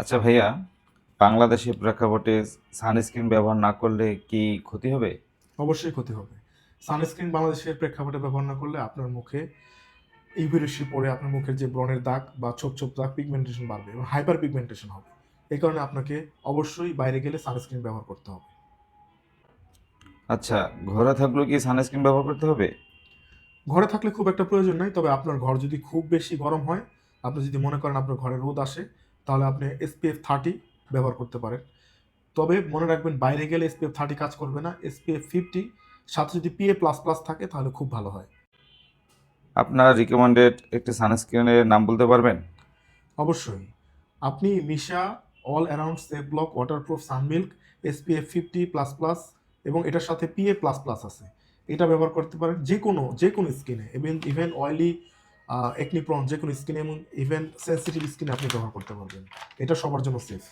আচ্ছা ভাইয়া, বাংলাদেশের প্রেক্ষাপটে সানস্ক্রিন ব্যবহার না করলে কি ক্ষতি হবে? অবশ্যই ক্ষতি হবে। সানস্ক্রিন বাংলাদেশের প্রেক্ষাপটে ব্যবহার না করলে আপনার মুখে ইউভি রশ্মি পড়ে আপনার মুখের যে ব্রণের দাগ বা ছোপ ছোপ দাগ পিগমেন্টেশন বাড়বে এবং হাইপার পিগমেন্টেশন হবে। এই কারণে আপনাকে অবশ্যই বাইরে গেলে সানস্ক্রিন ব্যবহার করতে হবে। আচ্ছা, ঘরে থাকলেও কি সানস্ক্রিন ব্যবহার করতে হবে? ঘরে থাকলে খুব একটা প্রয়োজন নাই, তবে আপনার ঘর যদি খুব বেশি গরম হয়, আপনি যদি মনে করেন আপনার ঘরে রোদ আসে, তাহলে আপনি SPF 30 ব্যবহার করতে পারেন। তবে মনে রাখবেন বাইরে গেলে SPF 30 কাজ করবে না, SPF 50 সাথে যদি PA++ থাকে তাহলে খুব ভালো হয়। আপনার রিকমেন্ডেড একটি সানস্ক্রিনের নাম বলতে পারবেন? অবশ্যই আপনি Missha all around safe block waterproof sun milk SPF 50++ এবং এটার সাথে PA++ আছে, এটা ব্যবহার করতে পারেন যে কোনো স্কিনে, ইভেন অয়েলি একনি প্রন যে কোনো স্কিনে এবং ইভেন সেন্সিটিভ স্কিনে আপনি ব্যবহার করতে পারবেন। এটা সবার জন্য সেফ।